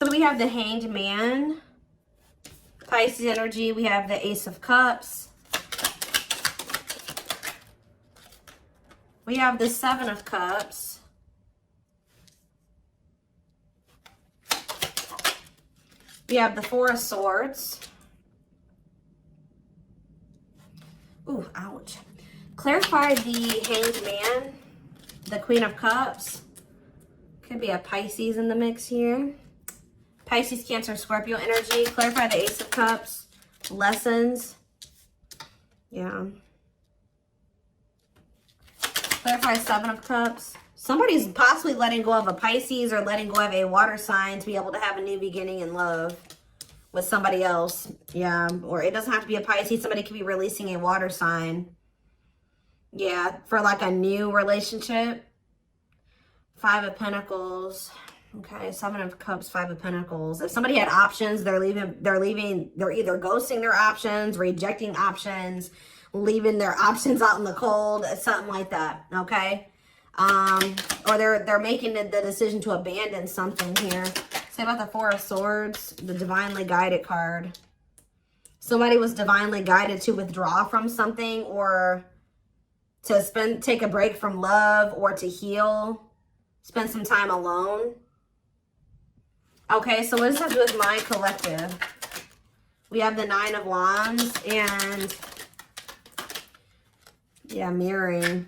So we have the Hanged Man, Pisces energy. We have the Ace of Cups. We have the Seven of Cups. We have the Four of Swords. Ooh, ouch. Clarify the Hanged Man, the Queen of Cups. Could be a Pisces in the mix here. Pisces, Cancer, Scorpio energy. Clarify the Ace of Cups. Lessons. Yeah. Clarify Seven of Cups. Somebody's possibly letting go of a Pisces or letting go of a water sign to be able to have a new beginning in love with somebody else. Yeah. Or it doesn't have to be a Pisces. Somebody could be releasing a water sign. Yeah. For like a new relationship. Five of Pentacles. Okay, Seven of Cups, Five of Pentacles. If somebody had options, they're either ghosting their options, rejecting options, leaving their options out in the cold, something like that, okay? Or they're making the decision to abandon something here. Say about the Four of Swords, the Divinely Guided card. Somebody was divinely guided to withdraw from something or to take a break from love or to heal, spend some time alone. Okay, so what does that do with my collective? We have the Nine of Wands and, yeah, mirroring.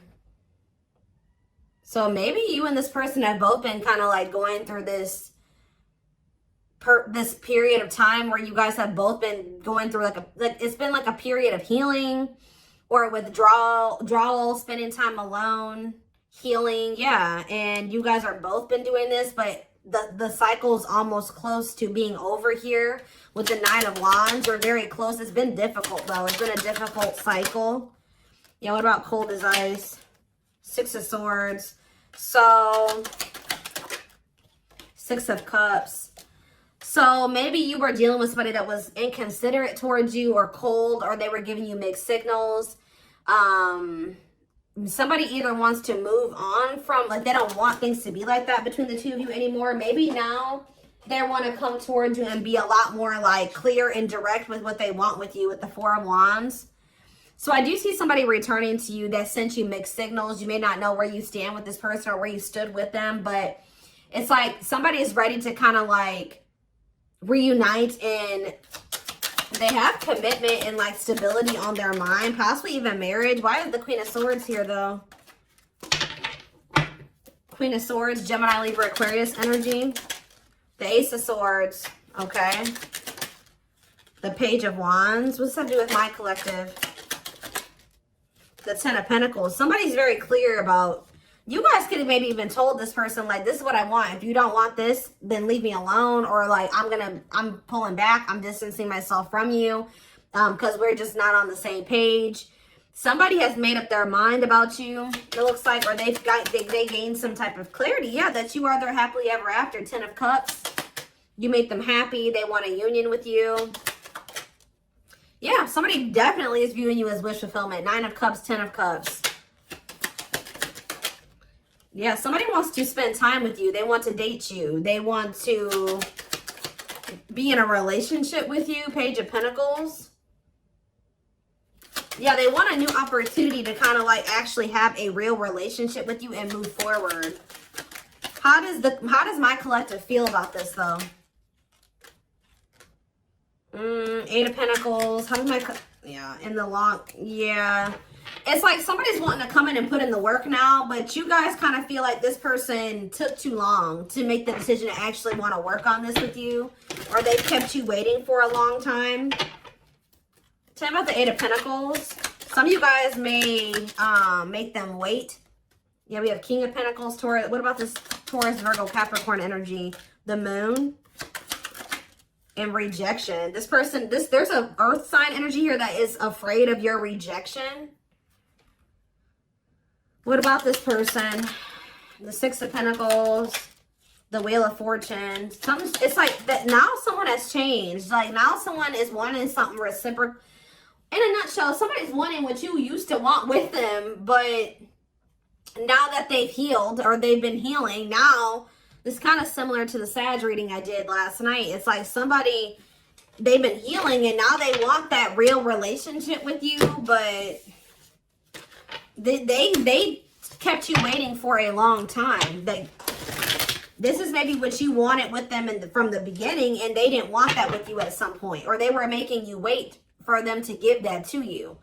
So maybe you and this person have both been kind of like going through this period of time where you guys have both been going through it's been like a period of healing or withdrawal, spending time alone, healing, yeah. And you guys are both been doing this, but the cycle's almost close to being over here with the Nine of Wands. We're very close. It's been difficult, though. It's been a difficult cycle. Yeah, what about cold as ice? Six of Swords. So, Six of Cups. So, maybe you were dealing with somebody that was inconsiderate towards you or cold, or they were giving you mixed signals. Somebody either wants to move on from, like, they don't want things to be like that between the two of you anymore. Maybe now they want to come towards you and be a lot more, like, clear and direct with what they want with you with the Four of Wands. So I do see somebody returning to you that sent you mixed signals. You may not know where you stand with this person or where you stood with them, but it's like somebody is ready to kind of, like, reunite, and they have commitment and like stability on their mind, possibly even marriage. Why is the Queen of Swords here though? Queen of Swords, Gemini, Libra, Aquarius energy. The Ace of Swords, okay. The Page of Wands. What's that do with my collective? The Ten of Pentacles. Somebody's very clear about, you guys could have maybe even told this person, like, this is what I want. If you don't want this, then leave me alone. Or like, I'm pulling back. I'm distancing myself from you because we're just not on the same page. Somebody has made up their mind about you, it looks like, or they gained some type of clarity. Yeah, that you are their happily ever after. Ten of Cups. You make them happy. They want a union with you. Yeah, somebody definitely is viewing you as wish fulfillment. Nine of Cups, Ten of Cups. Yeah, somebody wants to spend time with you. They want to date you. They want to be in a relationship with you. Page of Pentacles. Yeah, they want a new opportunity to kind of like actually have a real relationship with you and move forward. How does my collective feel about this though? Eight of Pentacles. How does in the long, yeah. It's like somebody's wanting to come in and put in the work now, but you guys kind of feel like this person took too long to make the decision to actually want to work on this with you, or they've kept you waiting for a long time. Tell me about the Eight of Pentacles. Some of you guys may make them wait. Yeah, we have King of Pentacles, Taurus. What about this Taurus, Virgo, Capricorn energy? The Moon. And rejection. This person, there's an earth sign energy here that is afraid of your rejection. What about this person? The Six of Pentacles, the Wheel of Fortune. It's like that now someone has changed. Like now someone is wanting something reciprocal. In a nutshell, somebody's wanting what you used to want with them, but now that they've healed or they've been healing, now It's kind of similar to the Sag reading I did last night. It's like somebody, they've been healing and now they want that real relationship with you, but they kept you waiting for a long time. This is maybe what you wanted with them from the beginning, and they didn't want that with you at some point, or they were making you wait for them to give that to you.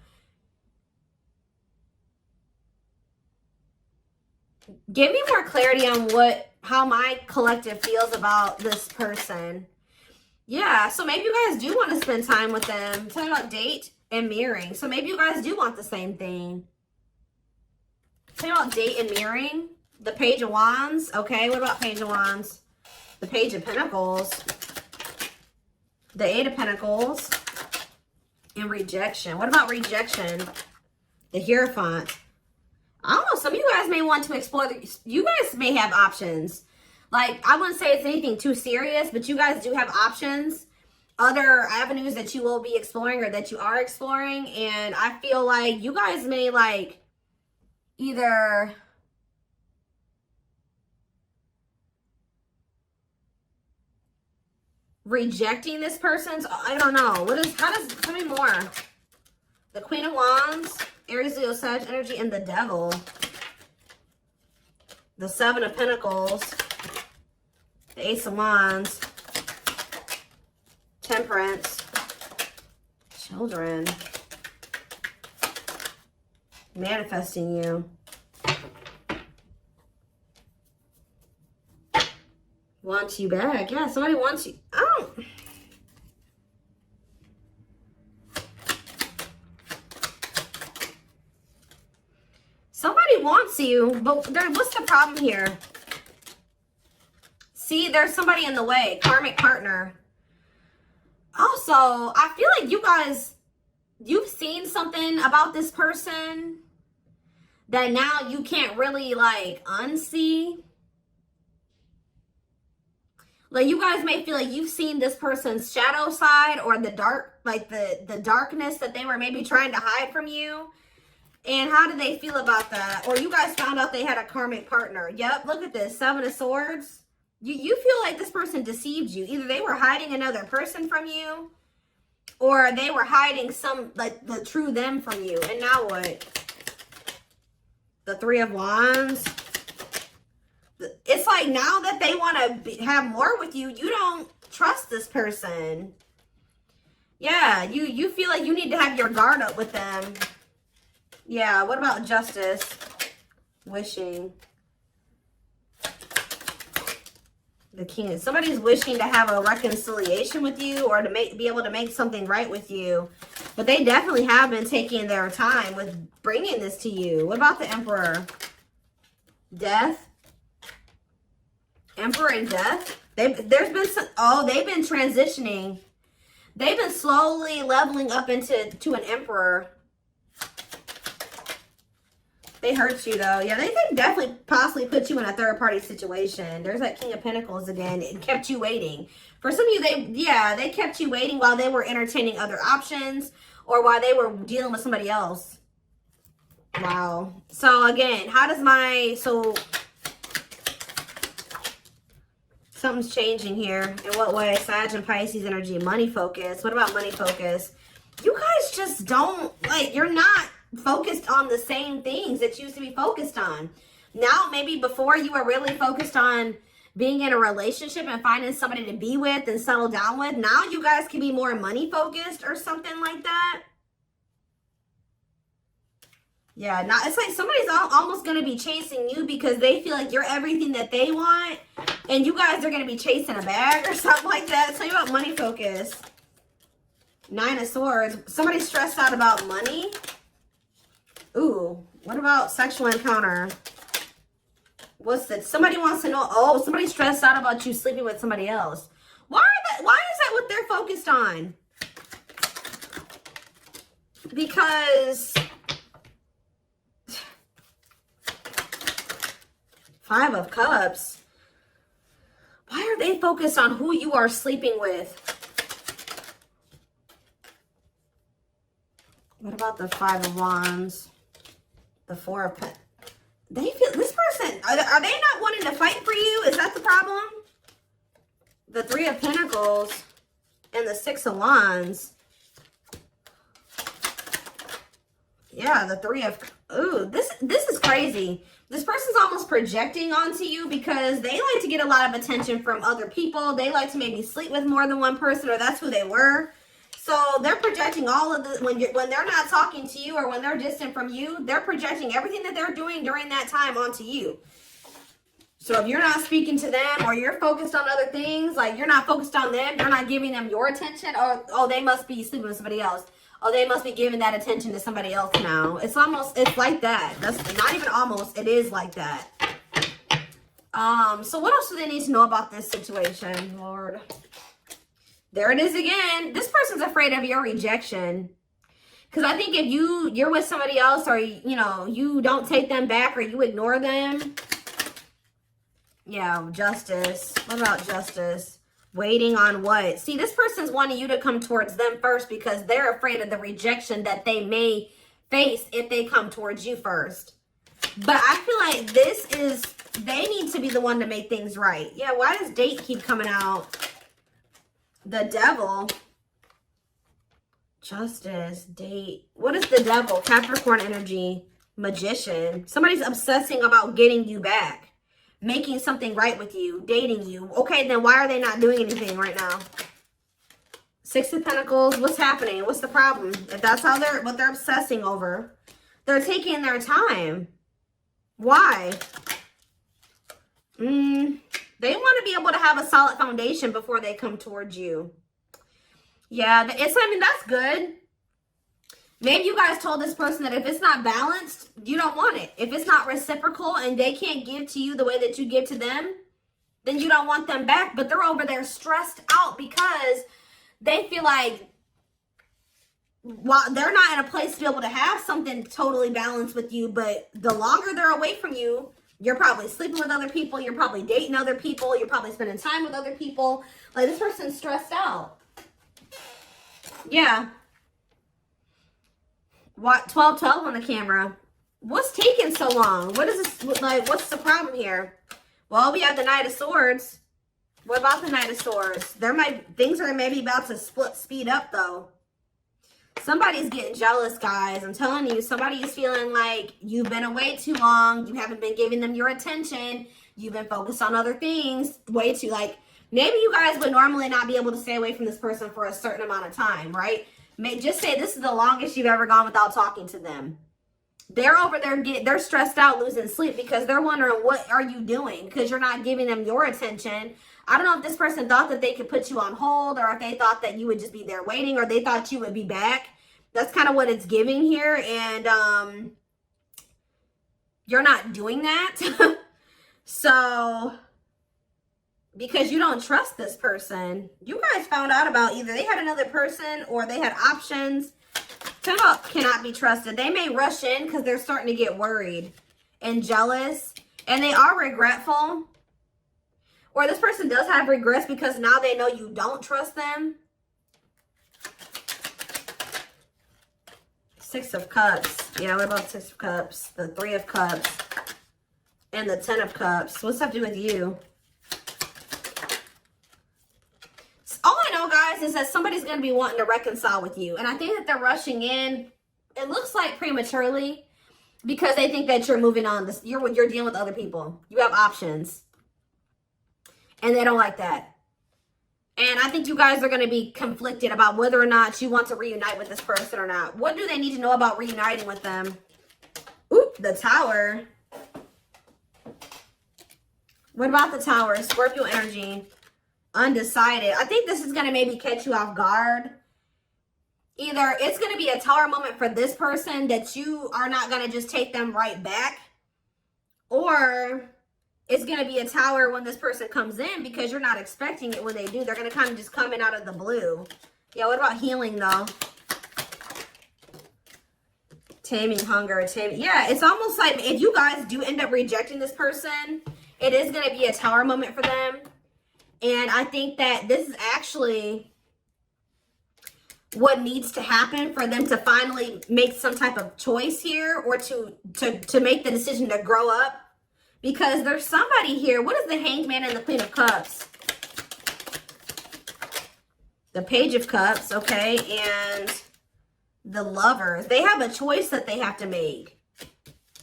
Give me more clarity on how my collective feels about this person. Yeah, so maybe you guys do want to spend time with them. Talking about date and mirroring. So maybe you guys do want the same thing. Talking about date and mirroring. The Page of Wands. Okay, what about Page of Wands? The Page of Pentacles. The Eight of Pentacles. And rejection. What about rejection? The Hierophant. I don't know. Some of you guys may want to explore. You guys may have options. Like, I wouldn't say it's anything too serious, but you guys do have options. Other avenues that you will be exploring or that you are exploring. And I feel like you guys may, like, either rejecting this person's, I don't know. Tell me more. The Queen of Wands, Aries, Leo, Sag energy, and the Devil. The Seven of Pentacles, the Ace of Wands, Temperance, Children, manifesting you. Wants you back. Yeah, somebody wants you. Oh. Somebody wants you, but what's the problem here? See, there's somebody in the way. Karmic partner. Also, I feel like you guys, you've seen something about this person that now you can't really, like, unsee. Like, you guys may feel like you've seen this person's shadow side or the dark, like the darkness that they were maybe trying to hide from you. And how did they feel about that? Or you guys found out they had a karmic partner. Yep, look at this. Seven of Swords. You feel like this person deceived you. Either they were hiding another person from you, or they were hiding like, the true them from you. And now what? The Three of Wands. It's like now that they want to have more with you, you don't trust this person. Yeah, you feel like you need to have your guard up with them. Yeah, what about Justice? Wishing. The King. Somebody's wishing to have a reconciliation with you or to be able to make something right with you. But they definitely have been taking their time with bringing this to you. What about the Emperor? Death. Emperor and Death. They've been transitioning. They've been slowly leveling up to an Emperor. They hurt you though. Yeah, they definitely possibly put you in a third party situation. There's that King of Pentacles again. It kept you waiting. For some of you, they kept you waiting while they were entertaining other options or while they were dealing with somebody else. Wow. So again, something's changing here. In what way? Sag and Pisces energy. Money focus. What about money focus? You guys just don't, like, you're not focused on the same things that you used to be focused on. Now, maybe before you were really focused on being in a relationship and finding somebody to be with and settle down with. Now you guys can be more money focused or something like that. Yeah, now it's like somebody's almost going to be chasing you because they feel like you're everything that they want. And you guys are going to be chasing a bag or something like that. Tell you about money focus. Nine of Swords. Somebody's stressed out about money. Ooh, what about sexual encounter? What's that? Somebody wants to know. Oh, somebody's stressed out about you sleeping with somebody else. Why is that what they're focused on? Because Five of Cups. Why are they focused on who you are sleeping with? What about the Five of Wands? The Four of They feel, this person, are they not wanting to fight for you? Is that the problem? The Three of Pentacles and the Six of Wands. Yeah, the Three of, ooh, this is crazy. This person's almost projecting onto you because they like to get a lot of attention from other people. They like to maybe sleep with more than one person, or that's who they were. So they're projecting all of the, when they're not talking to you or when they're distant from you, they're projecting everything that they're doing during that time onto you. So if you're not speaking to them or you're focused on other things, like you're not focused on them, you're not giving them your attention, or, oh, they must be sleeping with somebody else. Oh, they must be giving that attention to somebody else now. It's almost, it's like that. That's not even almost, it is like that. So what else do they need to know about this situation, Lord? There it is again. This person's afraid of your rejection. Because I think if you're with somebody else, or, you know, you don't take them back or you ignore them. Yeah, Justice. What about Justice? Waiting on what? See, this person's wanting you to come towards them first because they're afraid of the rejection that they may face if they come towards you first. But I feel like this is, they need to be the one to make things right. Yeah, why does date keep coming out? The Devil. Justice, date. What is the Devil? Capricorn energy. Magician. Somebody's obsessing about getting you back. Making something right with you, dating you. Okay, then why are they not doing anything right now? Six of Pentacles, what's happening? What's the problem? If that's how what they're obsessing over, they're taking their time. Why? They want to be able to have a solid foundation before they come towards you. Yeah, I mean, that's good. Maybe you guys told this person that if it's not balanced, you don't want it. If it's not reciprocal and they can't give to you the way that you give to them, then you don't want them back. But they're over there stressed out because they feel like, while they're not in a place to be able to have something totally balanced with you, but the longer they're away from you, you're probably sleeping with other people, you're probably dating other people, you're probably spending time with other people. Like, this person's stressed out. Yeah. What? 1212 on the camera. What's taking so long? What is this, like, what's the problem here? Well, we have the Knight of Swords. What about the Knight of Swords? Things are maybe about to speed up, though. Somebody's getting jealous, guys. I'm telling you, somebody is feeling like you've been away too long. You haven't been giving them your attention. You've been focused on other things way too, like, maybe you guys would normally not be able to stay away from this person for a certain amount of time, right? Just say this is the longest you've ever gone without talking to them. They're over there, they're stressed out, losing sleep because they're wondering, what are you doing? Because you're not giving them your attention. I don't know if this person thought that they could put you on hold, or if they thought that you would just be there waiting, or they thought you would be back. That's kind of what it's giving here. And you're not doing that. So, because you don't trust this person. You guys found out about either they had another person or they had options. Cannot be trusted. They may rush in because they're starting to get worried and jealous. And they are regretful. Or this person does have regrets because now they know you don't trust them. Six of Cups. Yeah, what about Six of Cups? The Three of Cups. And the Ten of Cups. What's that have to do with you? All I know, guys, is that somebody's going to be wanting to reconcile with you. And I think that they're rushing in, it looks like prematurely, because they think that you're moving on. You're dealing with other people. You have options. And they don't like that. And I think you guys are going to be conflicted about whether or not you want to reunite with this person or not. What do they need to know about reuniting with them? Oop, the Tower. What about the Tower? Scorpio energy. Undecided. I think this is going to maybe catch you off guard. Either it's going to be a Tower moment for this person that you are not going to just take them right back, or it's going to be a Tower when this person comes in because you're not expecting it when they do. They're going to kind of just come in out of the blue. Yeah, what about healing, though? Taming hunger. Yeah, it's almost like if you guys do end up rejecting this person, it is going to be a Tower moment for them. And I think that this is actually, what needs to happen for them to finally make some type of choice here, or to make the decision to grow up. Because there's somebody here. What is the Hanged Man and the Queen of Cups? The Page of Cups, okay, and the Lovers. They have a choice that they have to make.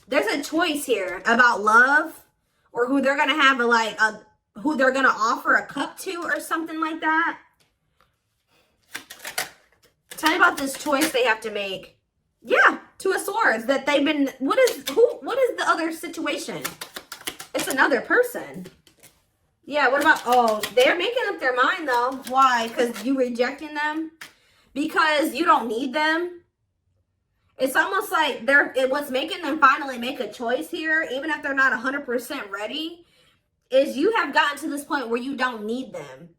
There's a choice here about love, or who they're gonna have who they're gonna offer a cup to, or something like that. Tell me about this choice they have to make. Yeah, Two of Swords. That they've been. What is the other situation? It's another person. Yeah. What about? Oh, they're making up their mind though. Why? Because you rejecting them? Because you don't need them. It's almost like what's making them finally make a choice here, even if they're not 100% ready, is you have gotten to this point where you don't need them.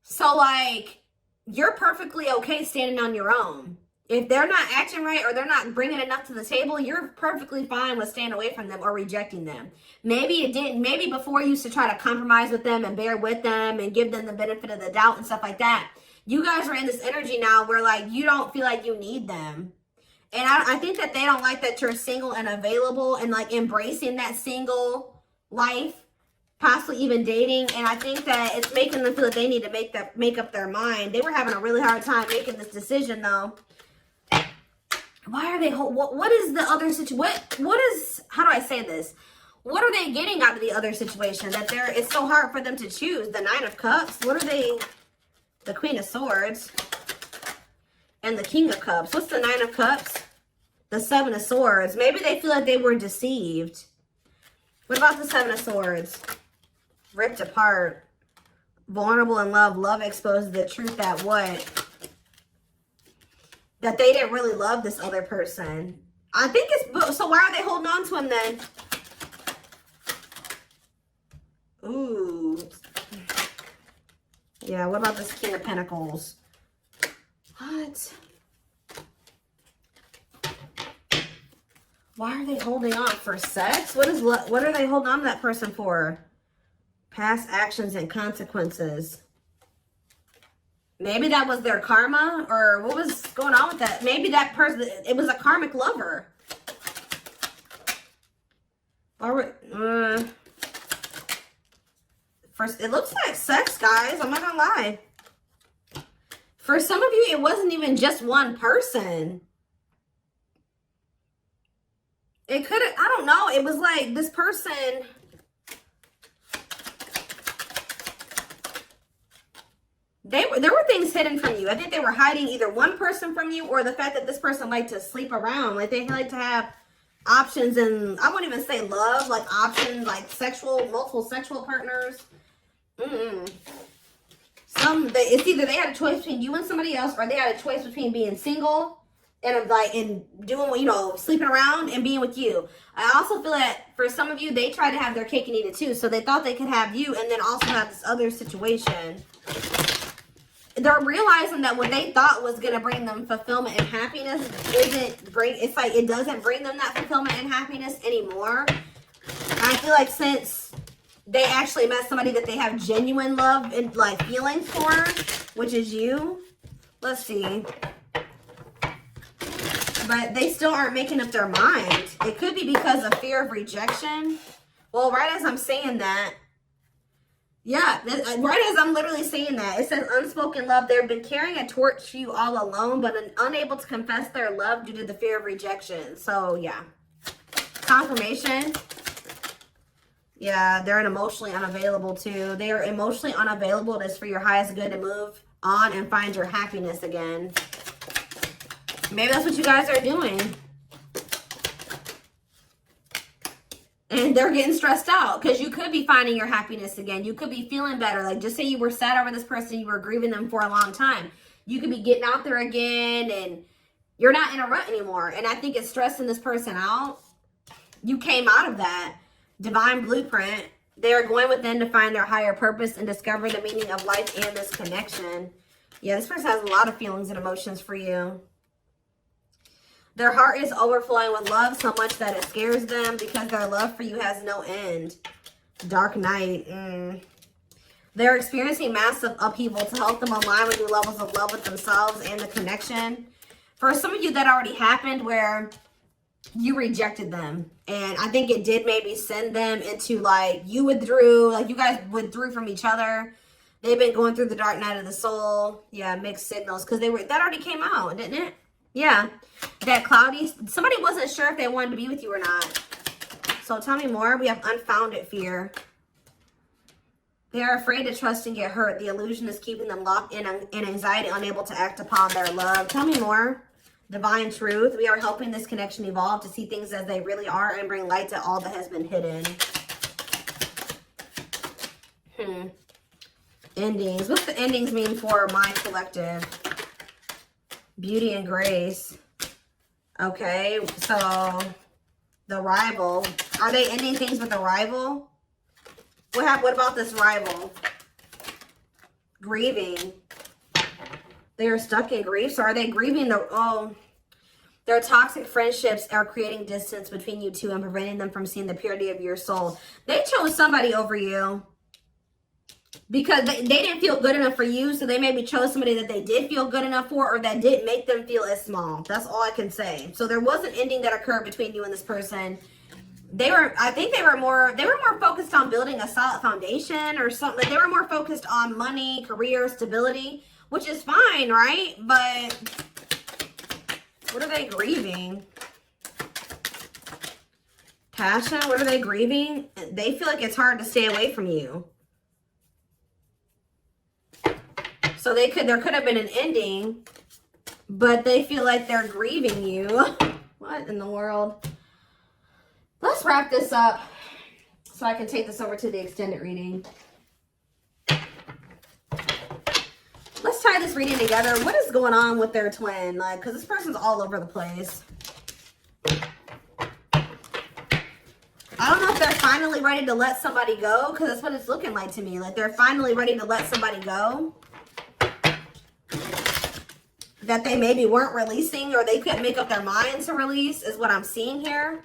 So like, you're perfectly okay standing on your own. If they're not acting right, or they're not bringing enough to the table, you're perfectly fine with staying away from them or rejecting them. Maybe before you used to try to compromise with them and bear with them and give them the benefit of the doubt and stuff like that. You guys are in this energy now where like you don't feel like you need them. And I think that they don't like that you're single and available and like embracing that single life, possibly even dating. And I think that it's making them feel that they need to make up their mind. They were having a really hard time making this decision though. Why are they, what is the other situation? What is, how do I say this? What are they getting out of the other situation that it's so hard for them to choose? The Nine of Cups. What are they, the Queen of Swords and the King of Cups. What's the Nine of Cups? The Seven of Swords. Maybe they feel like they were deceived. What about the Seven of Swords? Ripped apart. Vulnerable in love. Love exposes the truth that what? That they didn't really love this other person. I think it's, so why are they holding on to him then? Ooh. Yeah, what about this King of Pentacles? What? Why are they holding on? For sex? What are they holding on to that person for? Past actions and consequences. Maybe that was their karma, or what was going on with that? Maybe that person, it was a karmic lover. Or, first, it looks like sex, guys. I'm not gonna lie. For some of you, it wasn't even just one person. It could have, I don't know. It was like this person. There were things hidden from you. I think they were hiding either one person from you, or the fact that this person liked to sleep around. Like they like to have options, and I wouldn't even say love, like options, like multiple sexual partners. It's either they had a choice between you and somebody else, or they had a choice between being single and doing, sleeping around and being with you. I also feel that for some of you, they tried to have their cake and eat it too. So they thought they could have you and then also have this other situation. They're realizing that what they thought was going to bring them fulfillment and happiness it's like it doesn't bring them that fulfillment and happiness anymore. And I feel like since they actually met somebody that they have genuine love and like feelings for, which is you. Let's see. But they still aren't making up their mind. It could be because of fear of rejection. Well, right as I'm saying that, yeah, right as I'm literally saying that, it says unspoken love. They've been carrying a torch for you all alone, but unable to confess their love due to the fear of rejection. So, yeah. Confirmation. Yeah, they're emotionally unavailable too. They are emotionally unavailable. It is for your highest good to move on and find your happiness again. Maybe that's what you guys are doing. And they're getting stressed out because you could be finding your happiness again. You could be feeling better. Like just say you were sad over this person, you were grieving them for a long time. You could be getting out there again and you're not in a rut anymore. And I think it's stressing this person out. You came out of that divine blueprint. They are going within to find their higher purpose and discover the meaning of life and this connection. Yeah, this person has a lot of feelings and emotions for you. Their heart is overflowing with love so much that it scares them because their love for you has no end. Dark Knight. They're experiencing massive upheaval to help them align with new levels of love with themselves and the connection. For some of you, that already happened where you rejected them. And I think it did maybe send them into like, you withdrew, like you guys withdrew from each other. They've been going through the dark night of the soul. Yeah, mixed signals. Because that already came out, didn't it? Yeah. That cloudy, somebody wasn't sure if they wanted to be with you or not. So tell me more. We have unfounded fear. They are afraid to trust and get hurt. The illusion is keeping them locked in anxiety, unable to act upon their love. Tell me more. Divine truth. We are helping this connection evolve to see things as they really are and bring light to all that has been hidden. Endings. What's the endings mean for my collective? Beauty and grace. Okay, so the rival. Are they ending things with a rival? What about this rival? Grieving. They are stuck in grief. So are they grieving their toxic friendships are creating distance between you two and preventing them from seeing the purity of your soul. They chose somebody over you because they didn't feel good enough for you. So they maybe chose somebody that they did feel good enough for, or that didn't make them feel as small. That's all I can say. So there was an ending that occurred between you and this person. I think they were more focused on building a solid foundation or something. They were more focused on money, career, stability, which is fine, right? But what are they grieving? Passion, what are they grieving? They feel like it's hard to stay away from you. So there could have been an ending, but they feel like they're grieving you. What in the world? Let's wrap this up so I can take this over to the extended reading. Let's tie this reading together. What is going on with their twin? Like, because this person's all over the place. I don't know if they're finally ready to let somebody go, because that's what it's looking like to me. Like, they're finally ready to let somebody go that they maybe weren't releasing, or they couldn't make up their minds to release, is what I'm seeing here.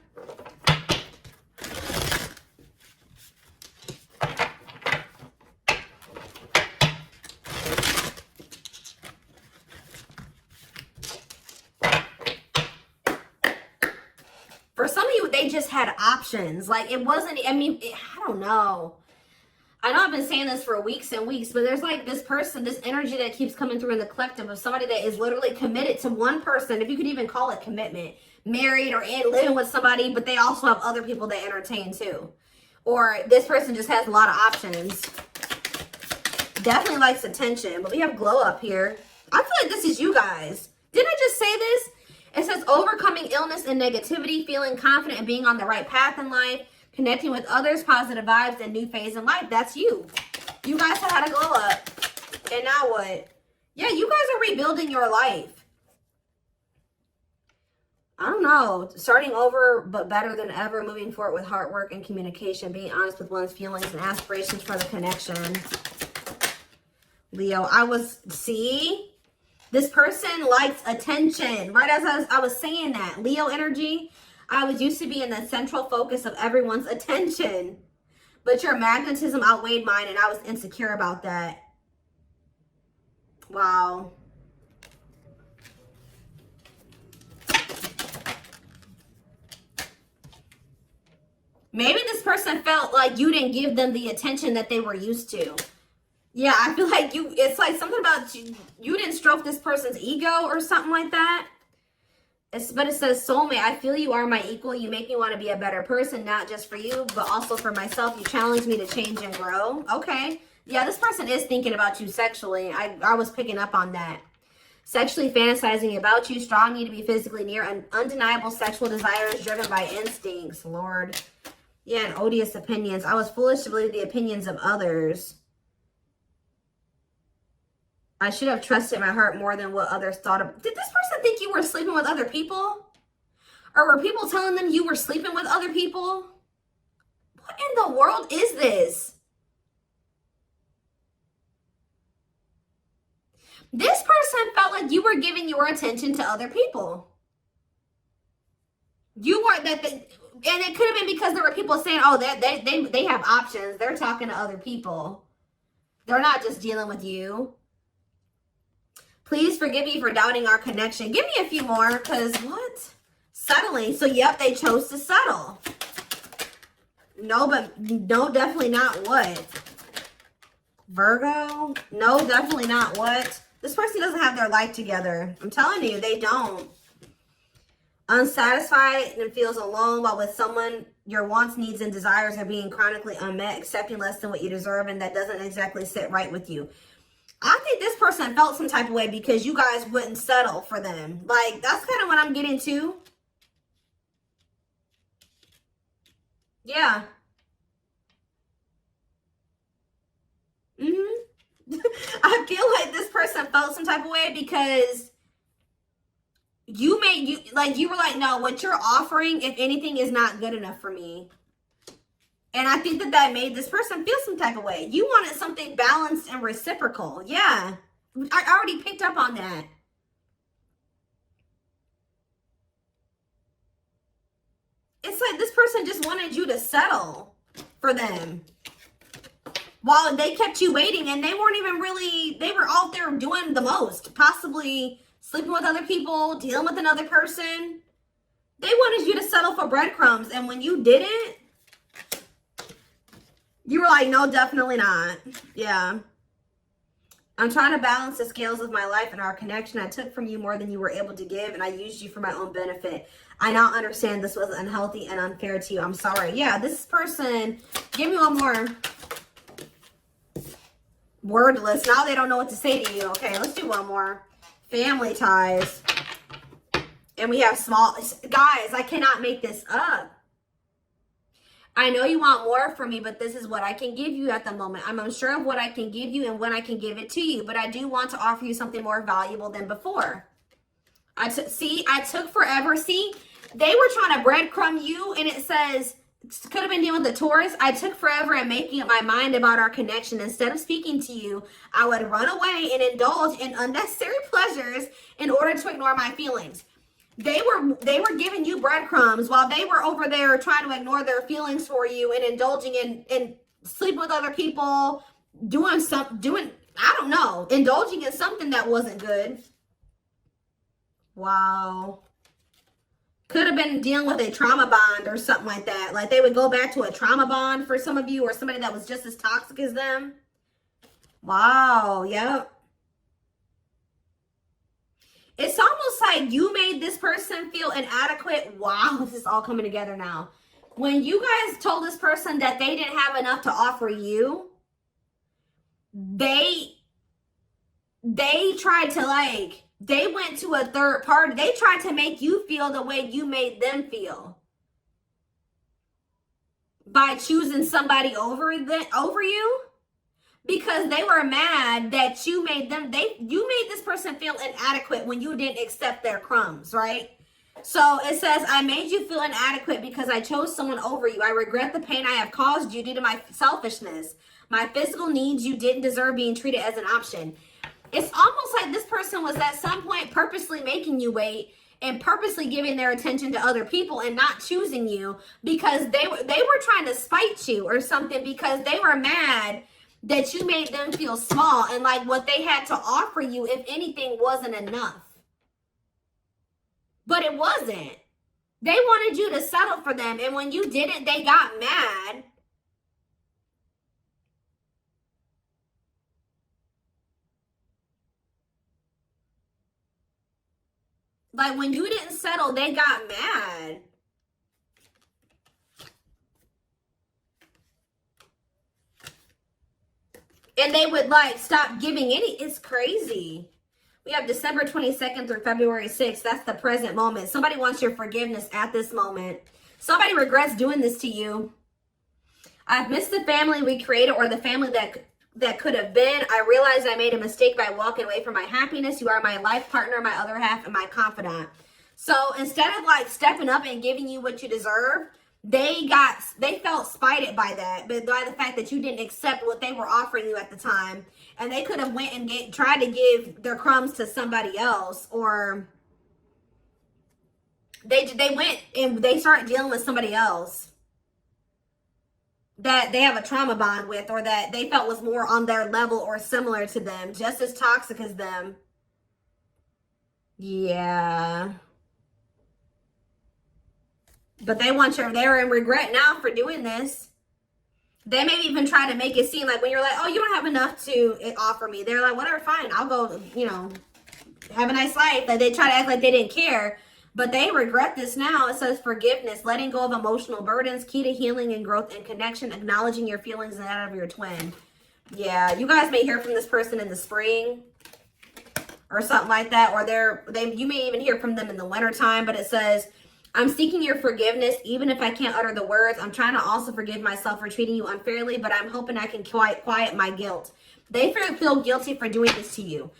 For some of you, they just had options. Like, it wasn't, I don't know. I know I've been saying this for weeks and weeks, but there's like this person, this energy that keeps coming through in the collective of somebody that is literally committed to one person, if you could even call it commitment, married or living with somebody, but they also have other people they entertain too. Or this person just has a lot of options. Definitely likes attention, but we have glow up here. I feel like this is you guys. Didn't I just say this? It says overcoming illness and negativity, feeling confident and being on the right path in life, connecting with others, positive vibes, and new phase in life. That's you. You guys have had a glow up. And now what? Yeah, you guys are rebuilding your life. I don't know. Starting over, but better than ever. Moving forward with hard work and communication. Being honest with one's feelings and aspirations for the connection. Leo, see? This person likes attention. Right as I was saying that. Leo energy. I was used to be in the central focus of everyone's attention. But your magnetism outweighed mine, and I was insecure about that. Wow. Maybe this person felt like you didn't give them the attention that they were used to. Yeah, I feel like it's like something about you didn't stroke this person's ego or something like that. But it says, soulmate, I feel you are my equal. You make me want to be a better person, not just for you, but also for myself. You challenge me to change and grow. Okay. Yeah, this person is thinking about you sexually. I was picking up on that. Sexually fantasizing about you, strong need to be physically near, and undeniable sexual desires driven by instincts. Lord. Yeah, and odious opinions. I was foolish to believe the opinions of others. I should have trusted my heart more than what others thought of. Did this person think you were sleeping with other people? Or were people telling them you were sleeping with other people? What in the world is this? This person felt like you were giving your attention to other people. You weren't and it could have been because there were people saying, oh, they have options. They're talking to other people. They're not just dealing with you. Please forgive me for doubting our connection. Give me a few more, because what? Settling. So, yep, they chose to settle. No, but no, definitely not what? Virgo? No, definitely not what? This person doesn't have their life together. I'm telling you, they don't. Unsatisfied and feels alone while with someone your wants, needs, and desires are being chronically unmet, accepting less than what you deserve, and that doesn't exactly sit right with you. I think this person felt some type of way because you guys wouldn't settle for them. Like, that's kind of what I'm getting to. Yeah. I feel like this person felt some type of way because you were like, no, what you're offering, if anything, is not good enough for me. And I think that made this person feel some type of way. You wanted something balanced and reciprocal. Yeah. I already picked up on that. It's like this person just wanted you to settle for them. While they kept you waiting, and they weren't even really, they were out there doing the most. Possibly sleeping with other people, dealing with another person. They wanted you to settle for breadcrumbs. And when you didn't, you were like, no, definitely not. Yeah. I'm trying to balance the scales of my life and our connection. I took from you more than you were able to give, and I used you for my own benefit. I now understand this was unhealthy and unfair to you. I'm sorry. Yeah, this person, give me one more. Wordless. Now they don't know what to say to you. Okay, let's do one more. Family ties. And we have small... Guys, I cannot make this up. I know you want more from me, but this is what I can give you at the moment. I'm unsure of what I can give you and when I can give it to you. But I do want to offer you something more valuable than before. I took forever. See, they were trying to breadcrumb you, and it says... Could have been dealing with the Taurus. I took forever in making up my mind about our connection. Instead of speaking to you, I would run away and indulge in unnecessary pleasures in order to ignore my feelings. They were giving you breadcrumbs while they were over there trying to ignore their feelings for you and indulging in sleeping with other people, I don't know, indulging in something that wasn't good. Wow. Could have been dealing with a trauma bond or something like that. Like they would go back to a trauma bond for some of you, or somebody that was just as toxic as them. Wow. Yep. It's almost like you made this person feel inadequate. Wow. This is all coming together now. When you guys told this person that they didn't have enough to offer you, they tried to they went to a third party. They tried to make you feel the way you made them feel by choosing somebody over you, because they were mad that you made this person feel inadequate when you didn't accept their crumbs, right? So it says, I made you feel inadequate because I chose someone over you. I regret the pain I have caused you due to my selfishness. My physical needs, you didn't deserve being treated as an option. It's almost like this person was at some point purposely making you wait and purposely giving their attention to other people and not choosing you because they were trying to spite you or something, because they were mad that you made them feel small and like what they had to offer you, if anything, wasn't enough. But it wasn't. They wanted you to settle for them, and when you didn't, they got mad. Like, when you didn't settle, they got mad. And they would, stop giving any. It's crazy. We have December 22nd through February 6th. That's the present moment. Somebody wants your forgiveness at this moment. Somebody regrets doing this to you. I've missed the family we created, or the family that could have been. I realized I made a mistake by walking away from my happiness. You are my life partner, my other half, and my confidant. So instead of stepping up and giving you what you deserve, they felt spited by that, but by the fact that you didn't accept what they were offering you at the time. And they could have went and tried to give their crumbs to somebody else, or they went and they started dealing with somebody else. that they have a trauma bond with, or that they felt was more on their level or similar to them, just as toxic as them. Yeah. But they're in regret now for doing this. They may even try to make it seem like when you're like, oh, you don't have enough to offer me. They're like, whatever, fine. I'll go, you know, have a nice life. Like, they try to act like they didn't care. But they regret this now. It says forgiveness, letting go of emotional burdens, key to healing and growth and connection, acknowledging your feelings and that of your twin. Yeah, you guys may hear from this person in the spring or something like that. Or you may even hear from them in the wintertime. But it says, I'm seeking your forgiveness, even if I can't utter the words. I'm trying to also forgive myself for treating you unfairly, but I'm hoping I can quiet my guilt. They feel guilty for doing this to you.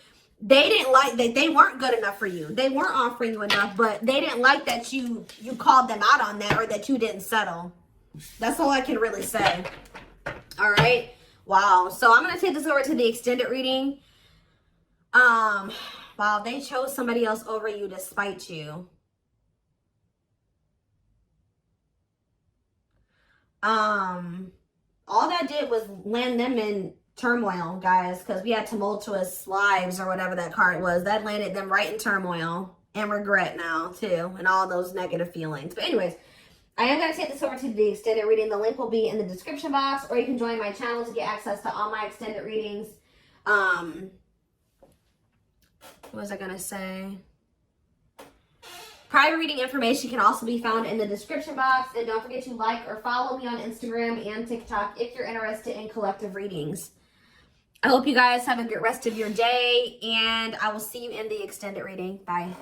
They didn't like that. They weren't good enough for you. They weren't offering you enough, but they didn't like that you called them out on that, or that you didn't settle. That's all I can really say. All right. Wow. So I'm going to take this over to the extended reading. Wow, they chose somebody else over you to spite you. All that did was land them in turmoil, guys, because we had tumultuous lives, or whatever that card was. That landed them right in turmoil and regret now too, and all those negative feelings. But anyways, I am going to take this over to the extended reading. The link will be in the description box, or you can join my channel to get access to all my extended readings. What was I going to say? Private reading information can also be found in the description box. And don't forget to like or follow me on Instagram and TikTok if you're interested in collective readings. I hope you guys have a good rest of your day, and I will see you in the extended reading. Bye.